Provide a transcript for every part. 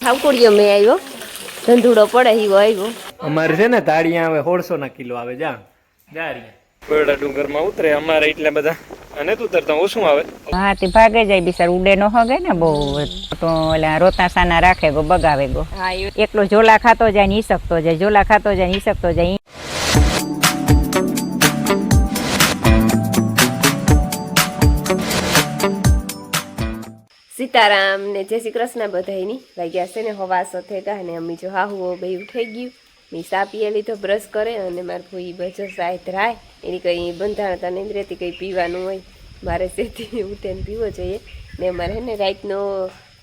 ઠાકોરિયો મેં આવ્યો ધંધુડો પડે એવો આવ્યો અમારે છે ને તાળિયા આવે 1600 ના કિલો આવે જા બરડા ડુંગર માં ઉતરે અમારે એટલા બધા અને તું ઉતરતા ઓછું આવે હા તે ભાગે જાય બિચાર ઉડે નો હગે ને બહુ તો ઓલા રોતા સાના રાખે ગો બગાવે ગો હા એકલો ઝોલા ખાતો જાય ને ઈસકતો જાય ઝોલા ખાતો જાય ને ઈસકતો જાય સીતારામ ને જય શ્રી કૃષ્ણ બધાયની વાગ્યા છે ને હવા સાથે ગા ને અમ્મી જો હાહુ બે ઉઠાઈ ગયું મેં સા પીએ લીધો બ્રશ કરે અને મારે ફૂઈ બજો સાહેબ રાય એની કંઈ બંધાણતા નહીં રહેતી કંઈ પીવાનું હોય મારે સેથી ઉઠીને પીવો જોઈએ ને અમારે હે ને રાતનો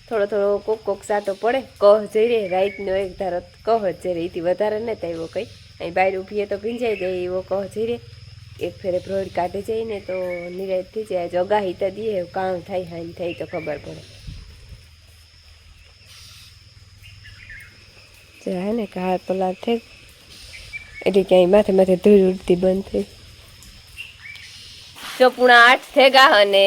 થોડો થોડો કોક સાતો પડે કહ જઈ રહે રાતનો એક ધારો કહ જ જઈ રહે એથી વધારે ન થાય એવો કંઈ અહીં બહાર ઊભીએ તો ભીંજાઈ જાય એવો કહ જઈ રહે એક ફેરે બ્રોડ કાઢી જાય ને તો નિરાશ થઈ જાય જગાહી તો દે કામ થાય હાન થાય તો ખબર પડે હે ને કાર પલાર થઈ એટલે ક્યાંય માથે માથે ધૂળ ઉડતી બંધ થઈ 7:45 થઈ ગયા અને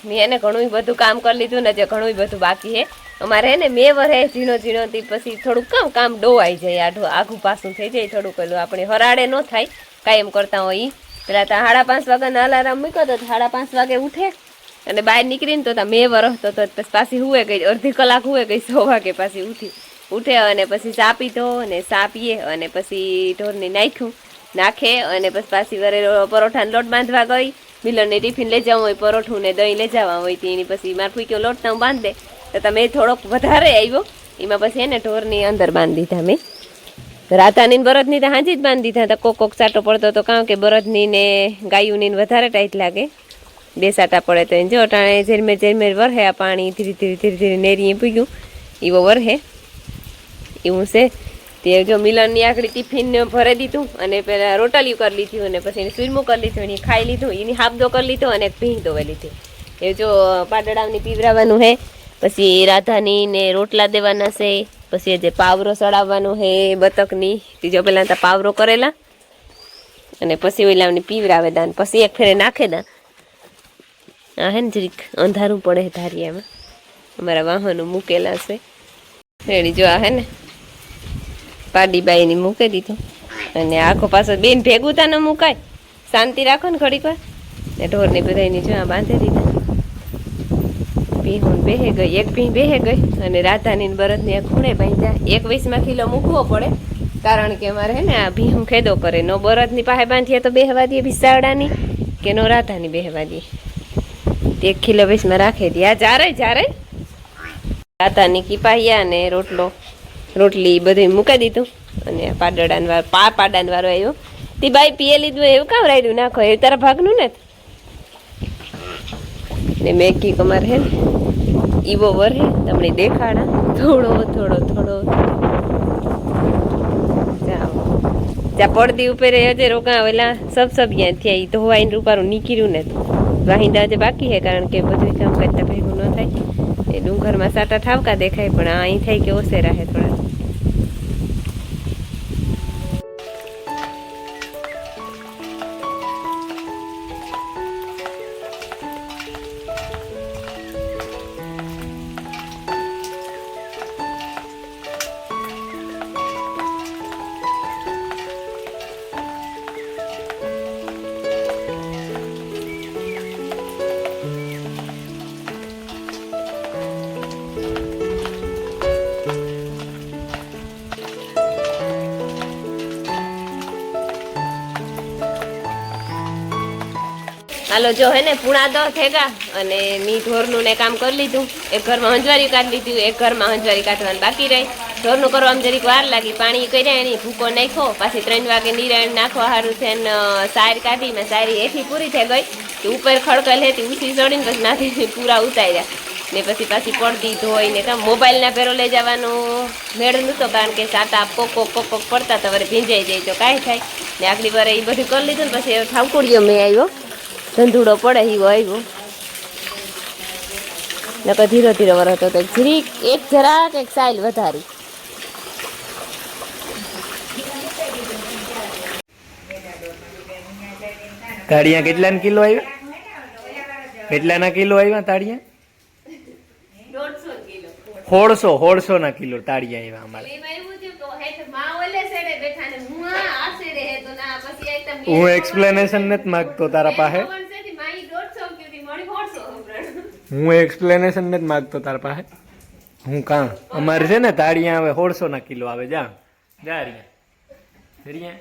મેં એને ઘણું બધું કામ કરી લીધું ને જે ઘણું બધું બાકી હે અમારે હે ને મેં વરે ઝીણો ઝીણોથી પછી થોડુંક કામ ડોવાઈ જાય આઘું પાછું થઈ જાય થોડુંક પેલું આપણે હરાડે ન થાય કાયમ કરતા હોય પેલા તો 5:30 વાગ્યાનો અલાર્મ મૂક્યો તો 5:30 વાગે ઉઠે અને બહાર નીકળીને તો મેં વરસતો તો પાછી હુએ ગઈ અડધી કલાક હુએ ગઈ 100 વાગે પાછી ઉઠે અને પછી ચા પીધો અને ચા પીએ અને પછી ઢોરની નાખે અને પછી પાછી વરે પરોઠાનો લોટ બાંધવા ગઈ મિલનને ટિફિન લઈ જવું હોય પરોઠું ને દહીં લઈ જવા હોય તેની પછી મારે ફૂક્યો લોટ તો બાંધ દે તો તમે થોડોક વધારે આવ્યો એમાં પછી એને ઢોરની અંદર બાંધી દીધા મેં રાધાની બળદની તો હાજી જ બાંધી દીધા તો કોક સાટો પડતો તો કારણ કે બળદની ને ગાયુંની વધારે ટાઈટ લાગે 2 સાટા પડે તો જો ટાણે ઝેરમેર વરહે આ પાણી ધીરે ધીરે નેરીએ પીગ્યું એવો વરહે એવું છે તે જો મિલનની આખડી ટિફિન ભરી દીધું અને પેલા રોટલીયું કરી લીધું અને પછી એને સુરમું કરી લીધું એની ખાઈ લીધું એની હાફદો કરી લીધો અને ભીંગ દોવાઈ લીધી એ જો પાડડાની પીવરાવાનું હે પછી રાધાની ને રોટલા દેવાના છે પછી જે પાવરો ચડાવવાનો હે બતકની ત્રીજો પહેલાં તો પાવરો કરેલા અને પછી ઓલાની પીવરાવે દાન પછી એક ફેરે નાખે દા આ હે ને જરીક અંધારું પડે ધારિયામાં અમારા વાહનો મૂકેલા છે રેડી જો આ હે ને પાડીબાઈની મૂકી દીધું અને આખો પાછો બેન ભેગું તા ન મુકાય શાંતિ રાખો ને ઘડીક વાર ને ઢોરની બધાની જો આ બાંધી દીધા ભીહું બેહે ગઈ એક ભીહ બેહે ગઈ અને રાધાની બળદની આ ખૂણે બાંધ્યા 21 કિલો મૂકવો પડે કારણ કે અમારે હે ને આ ભીહું ખેદો કરે નો બળદની પાસે બાંધીએ તો બેહવા દઈએ બિસાવડાની કે નો રાધાની બેહવા દઈએ 1 કિલો 20 રાખી દઈએ આ જ્યારે રાધાની કીપાહિયા ને રોટલી બધું મૂકી દીધું અને પાડાન વાળો આવ્યો તે બાઈ પીએ લીધું એવું કામ રાયડું નાખો એ તારા ભાગનું ને મેગી કમાર હે ને ઈવો વર હે તમને દેખાડા થોડો જ્યાં પડદી ઉપર હજે રોકા આવેલા સબ થયા ધોવાઈને રૂપારું નીકળ્યું ને વાહિંદા હજે બાકી હે કારણ કે બધું કામ કરતા ભેગું ન થાય એ ડુંગરમાં સાટા ઠાવકા દેખાય પણ અહીં થાય કે ઓછે રહે થોડા હાલો જો હે ને 9:30 થઈ ગયા અને મી ઢોરનું ને કામ કરી લીધું એક ઘરમાં હંજવારી કાઢી લીધું એક ઘરમાં હંજવારી કાઢવાનું બાકી રહી ઢોરનું કરવામાં જરીક વાર લાગી પાણી કર્યા એની ભૂકો નાખ્યો પાછી 3 વાગે નિરાણ નાખવા સારું છે ને સાર કાઢી મેં સારી એથી પૂરી થઈ ગઈ કે ઉપર ખડકલ હતી ઉછી ચડીને પછી નાથી પૂરા ઉતાર્યા ને પછી પાછી પડતી ધોઈને કામ મોબાઈલના ભેરો લઈ જવાનું મેળ નહોતો કારણ કે સાટા કોક પડતા તો વરે ભીંજાઈ જાય તો કાંઈ થાય ને આગલી વાર એ બધું કરી લીધું ને પછી ઠાકોરિયો મેં આવ્યો ધંધુડો પડે એવો આવ્યો નકર ધીરો વરસતો તો જરીક જરાક એક સાઈલ વધારી તાળિયા કેટલાના કિલો આવ્યા કેટલાના કિલો આવ્યા તાળિયા 150 કિલો 150 ના કિલો તાળિયા આવ્યા અમારે. એમાં એવું થયું કે હેઠ માં ઓલે સાઈડે બેઠા ને હું આ સાઈડે હે તો ના પછી આ એકદમ હું એક્સપ્લેનેશન નથી માંગતો તારા પાસે. માઈ 150 કીધી મળી 150 હું એક્સપ્લેનેશન નથી માંગતો તારા પાસે. હું કાં અમારે છે ને તાળિયા આવે 150 ના કિલો આવે. જા રિયા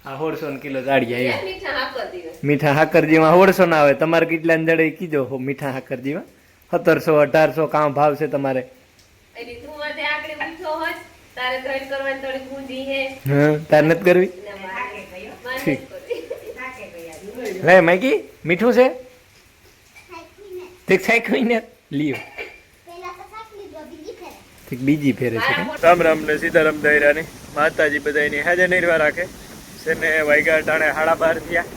આ 150 કિલો તાળિયા આવ્યા. મીઠા હાકર દીવે મીઠા હાકરજીમાં 150 ના આવે. તમારે કેટલા જડે કીધો મીઠા હાકરજીમાં 1700 1800 કામ ભાવ છે તમારે. એટલે તું આજે આકડે મીઠો હોત તારે ત્રણ કરવાની થોડી ગુંજી હે હા તાર નથી કરવી. ઠીક. લે માઈકી મીઠું છે ઠીક થાય કોઈ ને લ્યો ઠીક બીજી ફેરે છે. રામ રામ ને સીતારામ દાયરાની માતાજી બધાની હાજર નિર્વા રાખે છે ને. વાગ્યા ટાણે 12:30 થયા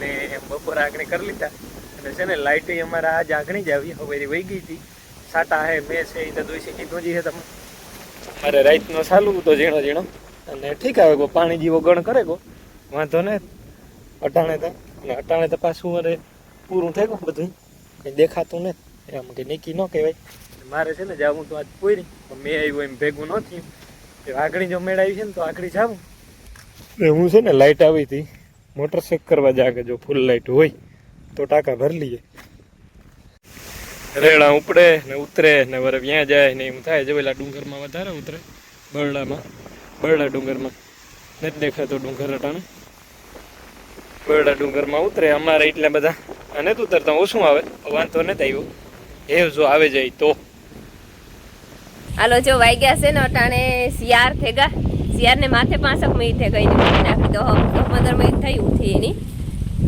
ને બપોર આંગણી કરી લીધા અને છે ને લાઇટ અમારા આજ આંગણી જ આવી હવે વહી ગઈ હતી. સાટા હે મેં છે એ તો દોઈસી કીધું જ છે તમે મારે રાતનો ચાલુ તો ઝીણો ઝીણો અને ઠીક આવે ગો પાણી જેવો ગણ કરે ગો વાંધો ને અટાણે તો અને અટાણે તો પાછું અરે પૂરું થઈ ગયું બધું કંઈ દેખાતું ને એમ કે નીકી ન કહેવાય. મારે છે ને જાવું તો આજ પૂરી મેં આવ્યું એમ ભેગું ન થયું. આગળ જો મેળ આવી છે ને તો આગળ જાવું. હું છે ને લાઇટ આવી હતી મોટર ચેક કરવા જાગે જો ફૂલ લાઇટ હોય તો ટાંકા ભરી લઈએ. રેડા ઉપડે ને ઉતરે ને વરે ત્યાં જાય ને એમ થાય જો પેલા ડુંગરમાં વધારે ઉતરે બરડા ડુંગરમાં નથી દેખાતો ડુંગર અટાણે. બરડા ડુંગરમાં ઉતરે અમારે એટલા બધા અને ઉતરતા ઓછું આવે વાંધો નથી આવ્યો. એ જો આવે જાય તો હાલો જો વાગ્યા છે ને અટાણે શિયાર થેગા શિયાર ને માથે 5 મિનિટ થઈ ગઈ નાખી તો 15 મિનિટ થઈ ઉઠી એની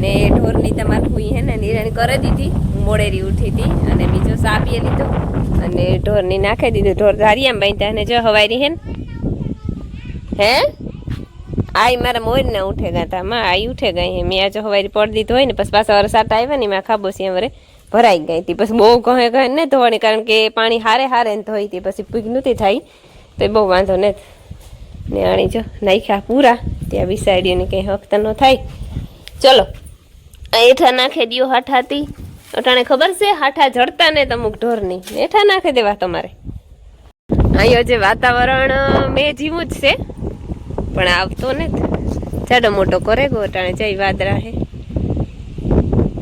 ને ઢોરની તમારે ખુઈ હે ને નિરાણી કરી દીધી. હું મોડેરી ઉઠી હતી અને બીજો સા પીએ લીધો અને ઢોરની નાખી દીધું. ઢોર ધારિયામાં બાંધ્યા અને જો હવારી હે ને હે આઈ મારા મોર ના ઉઠે ગયા હતા માં આઈ ઉઠે ગઈ મેં આ જો હવારી પડી દીધું હોય ને પછી પાછા વરસાદ આવ્યા ને મેં ખાબોસી વરે ભરાઈ ગઈ હતી. પછી બહુ કહે ને ધોવાની કારણ કે પાણી હારે ને ધોઈ હતી પછી પીક નહોતી થાય તો એ બહુ વાંધો નથી. ને આણી જો નાખ્યા પૂરા ત્યાં બિસાડીને કંઈ હકતા ન થાય. ચલો હેઠા નાખી દો હાઠાથી અટાણે ખબર છે હાઠા જડતા ને અમુક ઢોરની હેઠા નાખી દેવા તમારે. અહીંયા જે વાતાવરણ મેં જીવું જ છે પણ આવતો ને જાડો મોટો કરે ગો અટાણે જઈ વાદરા હે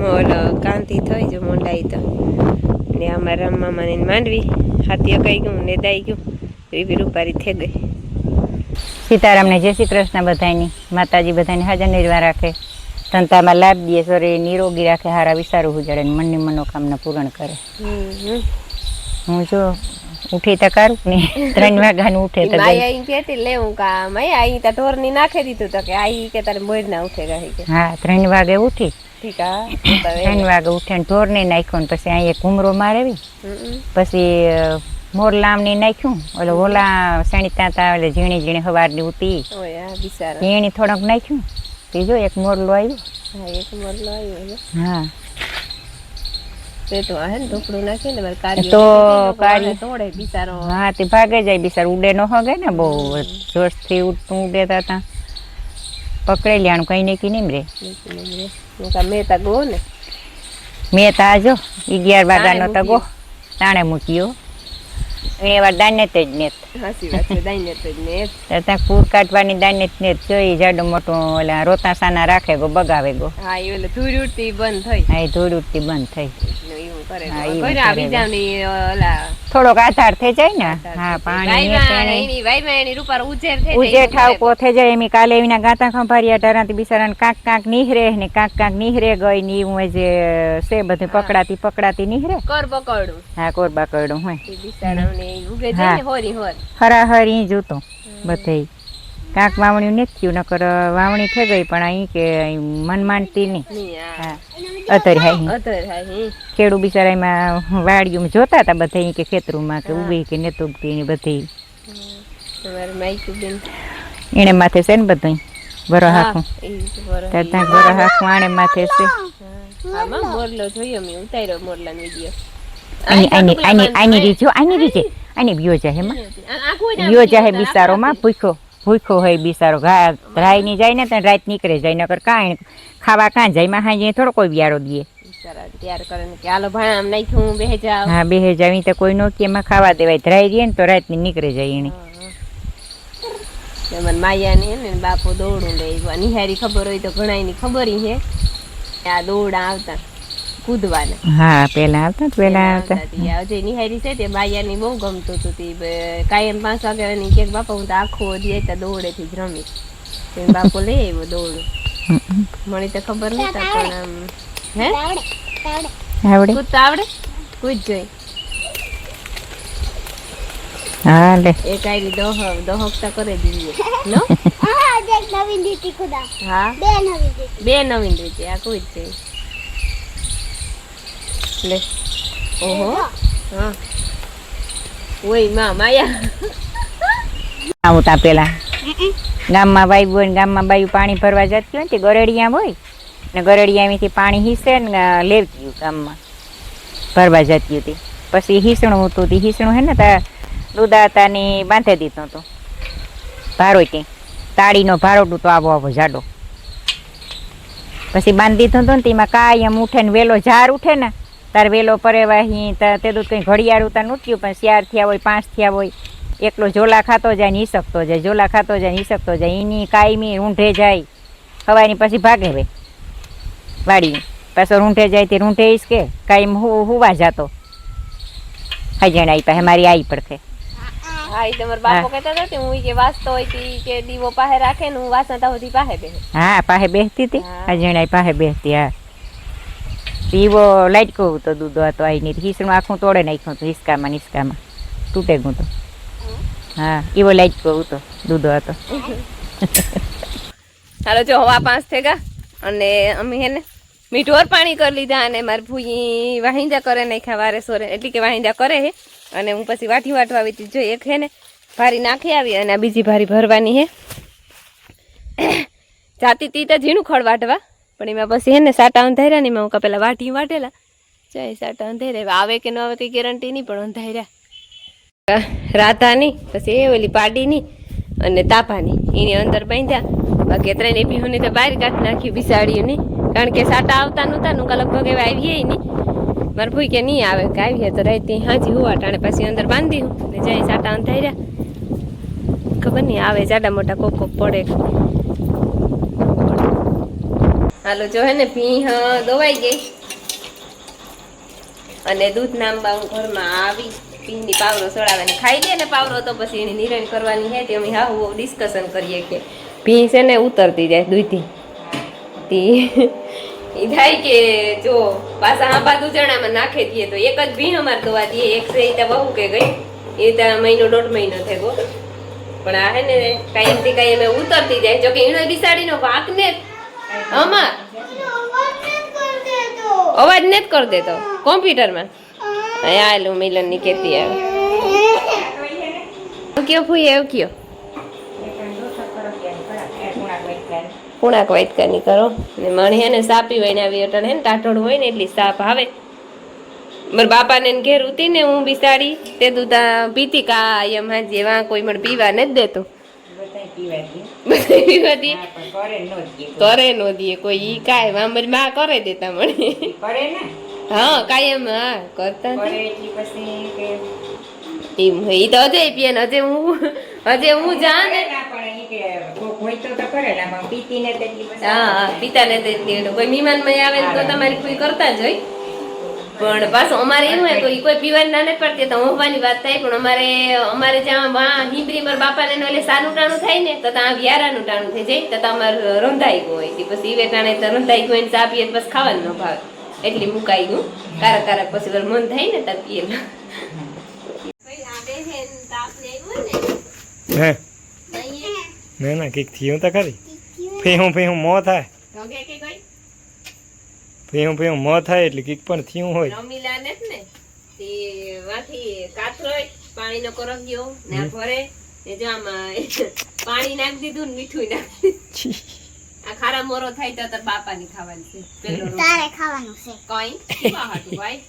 મોલ કાંતિ થઈ જો મોંડાઈ તો ને અમારા મામાને માંડવી હાથી અકાઈ ગયું ને દાઈ ગયું એવી રૂપારી થઈ ગઈ. સીતારામને જય શ્રી કૃષ્ણ બધાની માતાજી બધાને હાજર નિર્વા રાખે ધંધામાં લાભ દે શરીર નિરોગી રાખે હારા વિચારું ઉજાડે મનની મનોકામના પૂરણ કરે. હું જો ઉઠી તો કરું ને 3 વાગ્યાનું ઉઠે તો આઈ કેતી લે હું કા મય આઈ તા ઢોર ની નાખી દીધું તો કે આઈ કે તારે મોર ના ઉઠે ગઈ કે હા 3 વાગે ઉઠી. ઠીક આ 3 વાગે ઉઠે ને ઢોર ને નાખ્યો ને પછી અહીંયા ઘૂમરો મારેવી પછી મોર લામની નાખ્યું ઓલે ઓલા સણીતા તા ઓલે ઝીણી ઝીણી હવારની ઉતી ઓય આ બિચારા ઝીણી થોડોક નાખ્યું બીજો એક મોરલો આવ્યો. હા એક મોરલો આવ્યો. હા તે તો આ હે ને ઢોકળું નાખી ને માર કાર્ય તો કાર્ય તોડે બિચારો. હા તે ભાગે જાય બિચારો ઉડે ન હોગે ને બહુ જોશથી ઉડતું ઉડેતા તા પકડે લ્યાણું કઈ ને કી નીમ રે મેં તા ગો ને મેં તા જો 11 વાગ્યાનો તો ગો તાણે મૂક્યો એ વાર દાને તે જ નેત હાસી વાત છે દાઈને તો ને ત્યાં પૂર કાઢવાની દાને જ નેત જોઈ જાડો મોટો ઓલા રોતા સાના રાખે ગો બગાવે ગો. હા એ ઓલે ધૂળ ઉડતી બંધ થઈ હા એ ધૂળ ઉડતી બંધ થઈ એવું કરે હા, એવું કોઈ કરે આવી જાવની ઓલા થોડોક આધાર થઈ જાય ને હા પાણી વાઈમાં એની રૂપાર ઉજેર થઈ ઉજે ઠાવકો થઈ જાય એમ કાલે એના ગાતા ખંભારિયા ઢરાથી બિચારાને કાંક નીહરે ને કાંક નીહરે ગઈ ને એવું જે છે બધું પકડાતી નીહરે કર પકડું હા કોરબા કરડું હોય બિચારાને ઉગે જાય ને હોરી હોર હરાહરી જોતો બધે કાંક વાવણ્યું નથી થયું નકર વાવણી થઈ ગઈ પણ અહીં કે મન માનતી નહીં. હા અત્યારે હાઈ ખેડૂ બિચારા એમાં વાડિયું જોતા હતા બધા કે ખેતરુમાં કે ઉભી કે નથી ઉગતી ને બધી એને માથે છે ને બધું બરો હાખું ત્યાં બરો હાખું આણે માથે છે. મોરલો જોયો મેં ઉતાર્યો મોરલા વિડીયો આની રીજો આની રીજે આની વ્યો જાહે માં વ્યો જાહે બિચારો માં ભૂખો હોય બિચારો ઘા રાઈ ની જાય ને તો રાત નીકળે જાય નકર કાંઈ ખાવા કાં જાય માં હાજે થોડો કોઈ વ્યારો દે બિચારા તૈયાર કરે ને કે હાલો ભાણા આમ નાખ્યું બેહી જાવ. હા બેહે જાવી તો કોઈ નો કે એમાં ખાવા દેવાય ધરાઈ રહીએ ને તો રાતની નીકળી જાય એની. મને માયા ને ને બાપો દોડું લે નિહારી ખબર હોય તો ઘણા ની ખબર હે આ દોડા આવતા કૂદવાના. હા પેલા આવતા ને પેલા આવતા. જે નિહારી છે તે માયા ની બહુ ગમતું હતું તે કાયમ 5 વાગ્યા ની કે બાપા હું તો આખો દી તો દોડે થી જ રમી. તે બાપો લઈ આવ્યો દોડું. મને તો ખબર નતા પણ આમ હે આવડે કૂદ આવડે કૂદ જોઈ. હા લે એ કાઈ દોહકતા કરે દીધી નો. નવીન રીતિ ખુદા હા બે નવીન રીતે આ કૂદ જોઈ લે. ઓહો હા ઓય માં માયા આવું તા પેલા ગામમાં બાયું હોય ને ગામમાં બાયું પાણી ભરવા જતી હોય ને તે ગરેડિયા હોય ને ગરેડિયામાંથી પાણી હીસે ને લેવતી ગામમાં ભરવા જતી હતી. પછી હીસણું હતું તે હીસણું હે ને તા દુદાતા ને બાંધી દીધું હતું ભારો તે તાળીનો ભારોટું તો આવો જાડો. પછી બાંધી દીધું હતું ને તેમાં કાયમ ઉઠે ને વેલો ઝાર ઉઠે ને તાર વેલો પરેવાહી તે દૂધ કંઈ ઘડિયાળ ઉતા નૂટ્યું પણ 4 થયા હોય 5 થયા હોય એકલો ઝોલા ખાતો જાય ને હિસકતો જાય ઝોલા ખાતો જાય ને હિસકતો જાય એની કાયમી રૂંઢે જાય. ખવાની પછી ભાગે હવે વાડી પાછો રૂંઢે જાય તે રૂંઢે ઈસ કે કાયમ હુવા જાતો હજણ આવી પાસે મારી આવી પડખે. હા એ તમારા બાપો કહેતા હતા કે હું કે વાસતો હોય કે દીવો પાસે રાખે ને હું વાસતા હોતી પાસે બેસે. હા પાસે બેસતી હતી હજણ આવી પાસે બેસતી. હા દીવો લાઈટ કહું તો દૂધો હતો આવીને હિસણું આખું તોડે નાખ્યું હતું હિસકામાં નિસ્કામાં તૂટે ગયું તો. હા એવો લાઈટ કહું તો દૂધો હતો. હાલો જો હવા 5 થઈ ગયા અને અમે હે ને મીઠોર પાણી કરી લીધા અને મારી ભૂઈ વાહિંદા કરે નાખ્યા વારે સોરે એટલે કે વાહિંદા કરે હે અને હું પછી વાટી વાટવા આવી હતી. જો એક હે ને ભારી નાખી આવી અને આ બીજી ભારી ભરવાની હે. જાતી તી તો ઝીણું ખડ વાટવા પણ એમાં પછી હે ને સાટા અંધાર્યા ને એમાં હું પેલા વાટી વાટેલા ચાય સાટા અંધાર્યા આવે કે ન આવે કઈ ગેરંટી નહીં પણ અંધાર્યા. રાધાની પછી એ ઓલી પાડીની અને તાપાની એની અંદર બાંધ્યા. બાકી ત્રણે પીહુની તો બહાર કાઢી નાખ્યું બિસાડીઓની કારણ કે સાટા આવતા નહોતા નું લગભગ એવા આવીએ નહીં. મારે ભૂઈ કે નહીં આવે કે આવીએ તો રાતે હાજી હુવા ટાણે પછી અંદર બાંધી ને જાય સાટા અંધાર્યા. ખબર નહીં આવે જાડા મોટા કોક કોક પડે. હાલો જો હે ને ભી દોવાઈ ગઈ અને દૂધ નામવા હું ઘરમાં આવી પીની પાવરો સડાવે ને ખાઈ લે ને પાવરો તો પછી એની નિરણ કરવાની હે તે અમે હા ડિસ્કશન કરીએ કે ભી છે ને ઉતરતી જાય દૂધી એ થાય કે જો પાછા આંબા દૂધણામાં નાખી દઈએ તો એક જ ભીણ અમારે દોવા દઈએ એક છે એ બહુ કે ગઈ એ ત્યાં 1.5 મહિનો થયો પણ આ હે ને કાંઈથી કાંઈ અમે ઉતરતી જાય જોકે ઈણો બિસાડીનો વાંક ને અમાર અવાજ નથી કરી દેતો કોમ્પ્યુટરમાં આલું મિલન ની કેતી આવે કયો ફૂઈ એવું કયો પૂણાક વાટકાની કરો ને મણી હે ને સાપી હોય ને આવી અટણ હે ને ટાટોડું હોય ને એટલી સાપ આવે. મારા બાપાને ઘેર ઉતી ને હું બિસાડી તે દૂધા પીતી કા એમ હાજી એવા કોઈ મને પીવા નથી દેતો. કરે નો દે કોઈ ઈ કાય મારી માં કરે દેતા મને હા કાયમ હા કરતા ઈ તો હજે પીએ ને હજે હું જા ને હા પીતા ને તેટલી કોઈ મહેમાન માં આવે તો તમારી કોઈ કરતા જ હોય પણ પાછું અમારે એવું હોય કોઈ કોઈ પીવાની ના નથી પડતી તો હોવાની વાત થાય પણ અમારે જ્યાં હિંબરી મારા બાપાને એટલે સાનું ટાણું થાય ને તો ત્યાં વ્યારાનું ટાણું થઈ જાય તો અમારે રંધાઈ ગયું હોય પછી ઈવે ટાણે તો રંધાઈ ગયું ચા પીએ બસ ખાવાનું ન ભાવે એટલી મુકાઈ ગયું કારક કારક પછી મન થાય ને ત્યાં પીએ ના ના કઈક થયું તો ખરી ફેહું મો થાય ફેહું મો થાય એટલે કઈક પણ થયું હોય રમીલા ને તે વાથી કાથરોય પાણીનો કરગ્યો ને ભરે ને જો આમાં પાણી નાખી દીધું ને મીઠું નાખી આ ખારા મોરો થાય તો તાર બાપાની ખાવાની છે પેલો તારે ખાવાનું છે કઈ કેવા હાટું ભાઈ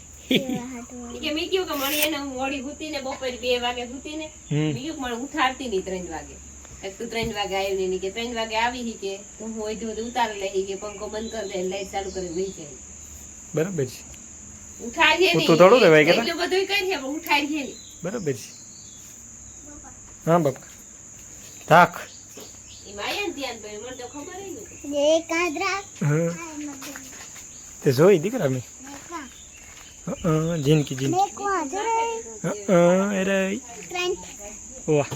કે મી કયો કે મણી એને મોડી હુતી ને બપોરે 2 વાગે હુતી ને બીજું મને ઉઠાડતી ની 3 વાગે તું 3 વાગે આવી ને કે 3 વાગે આવી હી કે તું હોય તો ઉતાર લઈ કે પંખો બંધ કરી દે લાઈટ ચાલુ કરી વહી જાય બરાબર છે ઉઠાડીએ હું તો થોડું કહેવાય કે એટલું બધું કરીએ પણ ઉઠાડીએ નહીં. બરાબર છે હા બાપા તાક એમાં આયા ને ધ્યાન તો મને તો ખબર ય નથી. ये कादरा હા તે જોઈ દીકરા મેં मैं જીનકી જીનકી को आ जा रहा है અરે फ्रेंड વાહ